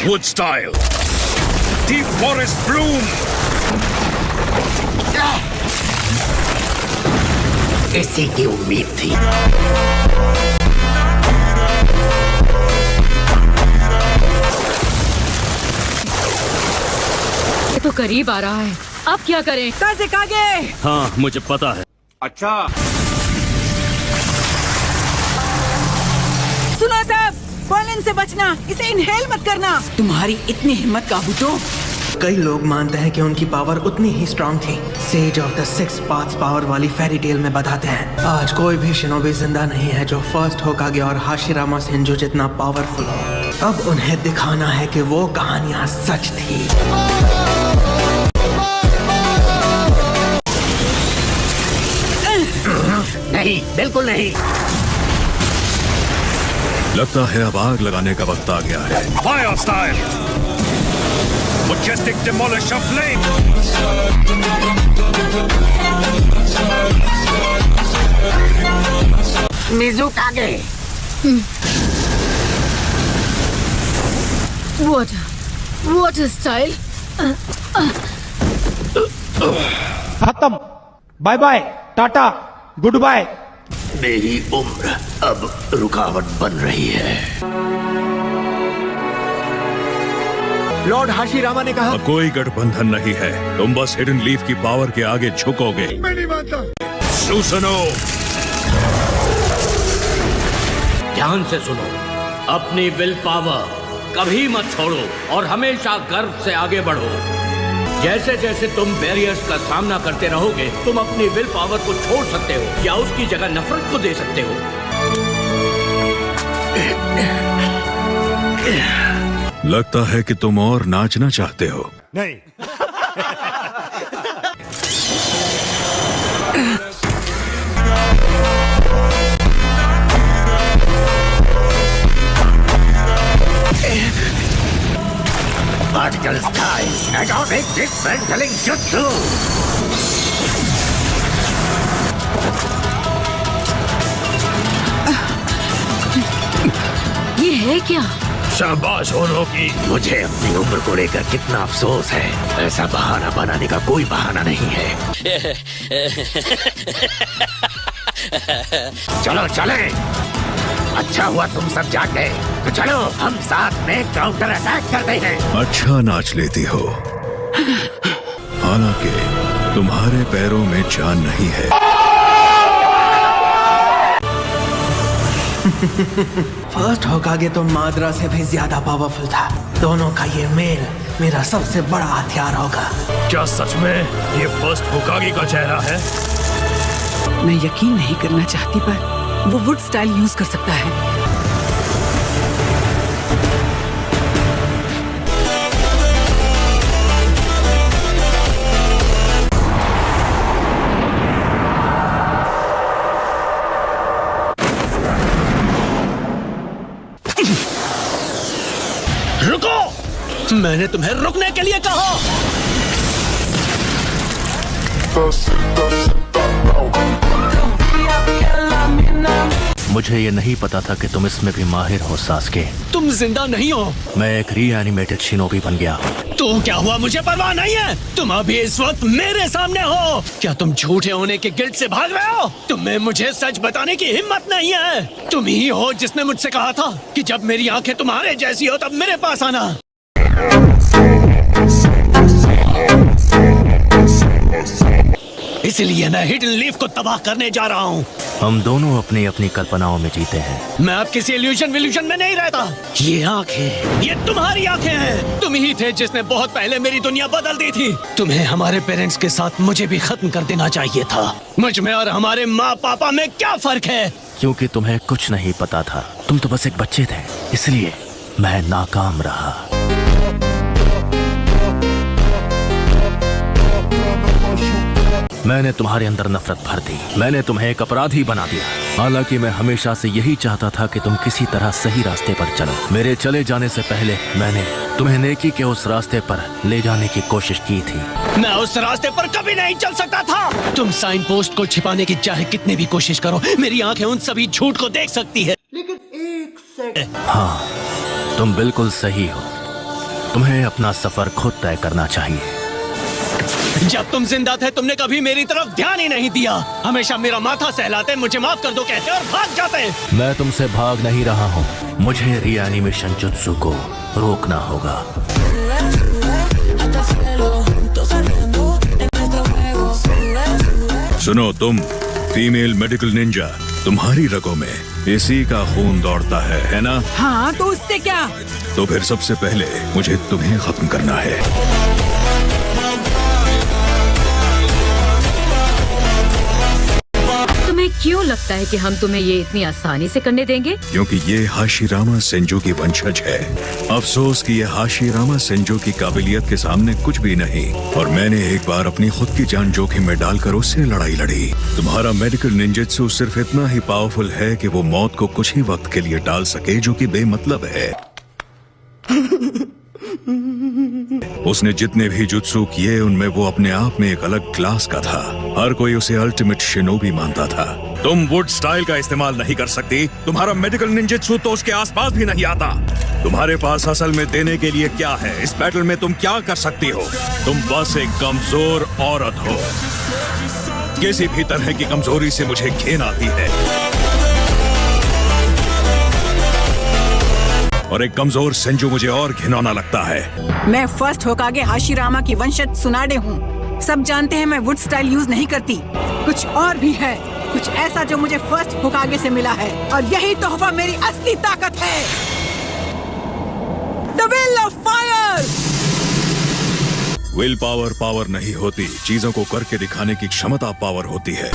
Wood style. Deep forest bloom. इसी की उम्मीद थी। ये तो करीब आ रहा है, अब क्या करें? काज़ेकागे! हाँ, मुझे पता है। अच्छा, सुनो सब, पॉलन से बचना, इसे इनहेल मत करना। तुम्हारी इतनी हिम्मत काबूतो। कई लोग मानते हैं कि उनकी पावर उतनी ही स्ट्रांग थी। Sage of the six paths power वाली फेरी टेल में बताते हैं। आज कोई भी शिनोबी जिंदा नहीं है जो फर्स्ट होकागे और हाशिरामा सेंजू जितना पावरफुल हो। अब उन्हें दिखाना है कि वो कहानियां सच थी। नहीं, बिल्कुल नहीं। लगता है अब आग लगाने का वक्त आ गया है। Fire style, majestic demolish of flame. Mizukage. Water style. खत्म। Bye bye, tata, goodbye. मेरी उम्र अब रुकावट बन रही है। लॉर्ड हाशिरामा ने कहा, कोई गठबंधन नहीं है, तुम बस हिडन लीफ की पावर के आगे झुकोगे। मैं नहीं मानता। सुसनो, ध्यान से सुनो, अपनी विल पावर कभी मत छोड़ो और हमेशा गर्व से आगे बढ़ो। जैसे जैसे तुम बैरियर्स का सामना करते रहोगे, तुम अपनी विल पावर को छोड़ सकते हो या उसकी जगह नफरत को दे सकते हो। लगता है कि तुम और नाचना चाहते हो। नहीं। Particle style, atomic dismantling jutsu. ये है क्या? शाबाश होनो की। मुझे अपनी उम्र को लेकर कितना अफसोस है। ऐसा बहाना बनाने का कोई बहाना नहीं है। चलो चले। अच्छा हुआ तुम सब जाग गए, तो चलो हम साथ में काउंटर अटैक करते हैं। अच्छा नाच लेती हो, हालांकि तुम्हारे पैरों में जान नहीं है। फर्स्ट होकागे तो माद्रा से भी ज्यादा पावरफुल था। दोनों का ये मेल मेरा सबसे बड़ा हथियार होगा। क्या सच में ये फर्स्ट होकागे का चेहरा है? मैं यकीन नहीं करना चाहती, पर वो वुड स्टाइल यूज कर सकता है। रुको! मैंने तुम्हें रुकने के लिए कहा। मुझे ये नहीं पता था कि तुम इसमें भी माहिर हो सास्के। तुम जिंदा नहीं हो। मैं एक रीएनिमेटेड शिनोबी बन गया हूँ। तो क्या हुआ, मुझे परवाह नहीं है। तुम अभी इस वक्त मेरे सामने हो। क्या तुम झूठे होने के गिल्ट से भाग रहे हो? तुम्हें मुझे सच बताने की हिम्मत नहीं है। तुम ही हो जिसने मुझसे कहा था कि जब मेरी आंखें तुम्हारे जैसी हो तब मेरे पास आना। इसलिए मैं हिडन लीफ को तबाह करने जा रहा हूँ। हम दोनों अपनी अपनी कल्पनाओं में जीते हैं। मैं अब किसी इल्यूजन विल्यूजन में नहीं रहता। ये आंखें, ये तुम्हारी आंखें हैं। तुम ही थे जिसने बहुत पहले मेरी दुनिया बदल दी थी। तुम्हें हमारे पेरेंट्स के साथ मुझे भी खत्म कर देना चाहिए था। मुझ में और हमारे माँ पापा में क्या फर्क है? क्योंकि तुम्हें कुछ नहीं पता था। तुम तो बस एक बच्चे थे, इसलिए मैं नाकाम रहा। मैंने तुम्हारे अंदर नफरत भर दी। मैंने तुम्हें एक अपराधी बना दिया। हालांकि मैं हमेशा से यही चाहता था कि तुम किसी तरह सही रास्ते पर चलो। मेरे चले जाने से पहले मैंने तुम्हें नेकी के उस रास्ते पर ले जाने की कोशिश की थी। मैं उस रास्ते पर कभी नहीं चल सकता था। तुम साइन पोस्ट को छिपाने की चाहे कितनी भी कोशिश करो, मेरी आंखें उन सभी झूठ को देख सकती है। लेकिन हाँ, तुम बिल्कुल सही हो। तुम्हें अपना सफर खुद तय करना चाहिए। जब तुम जिंदा थे तुमने कभी मेरी तरफ ध्यान ही नहीं दिया। हमेशा मेरा माथा सहलाते, मुझे माफ कर दो कहते और भाग जाते। मैं तुमसे भाग नहीं रहा हूँ। मुझे रीएनिमेशन जुत्सु को रोकना होगा। सुनो तुम फीमेल मेडिकल निंजा, तुम्हारी रगों में इसी का खून दौड़ता है ना? हाँ, तो उससे क्या? तो फिर सबसे पहले मुझे तुम्हें खत्म करना है। तुम्हें क्यों लगता है कि हम तुम्हें ये इतनी आसानी से करने देंगे? क्योंकि ये हाशिरामा सेंजो की वंशज है। अफसोस कि ये हाशिरामा सेंजो की काबिलियत के सामने कुछ भी नहीं, और मैंने एक बार अपनी खुद की जान जोखिम में डालकर उससे लड़ाई लड़ी। तुम्हारा मेडिकल निंजेत्सु सिर्फ इतना ही पावरफुल है कि वो मौत को कुछ ही वक्त के लिए टाल सके, जो कि बेमतलब है। उसने जितने भी जुत्सु किए उनमें वो अपने आप में एक अलग क्लास का था। हर कोई उसे अल्टीमेट शिनोबी मानता था। तुम वुड स्टाइल का इस्तेमाल नहीं कर सकती। तुम्हारा मेडिकल निंजेत्सु तो उसके आसपास भी नहीं आता। तुम्हारे पास असल में देने के लिए क्या है? इस बैटल में तुम क्या कर सकती हो? तुम बस एक कमजोर औरत हो। किसी भी तरह की कमजोरी से मुझे घिन आती है, और एक कमजोर सेंजो मुझे और घिनौना लगता है। मैं फर्स्ट होकागे हाशिरामा की वंशज सुनाडे हूँ। सब जानते हैं मैं वुड स्टाइल यूज नहीं करती। कुछ और भी है, कुछ ऐसा जो मुझे फर्स्ट होकागे से मिला है, और यही तोहफा मेरी असली ताकत है। The will of fire. Will power power नहीं होती, चीजों को करके दिखाने की क्षमता पावर होती है।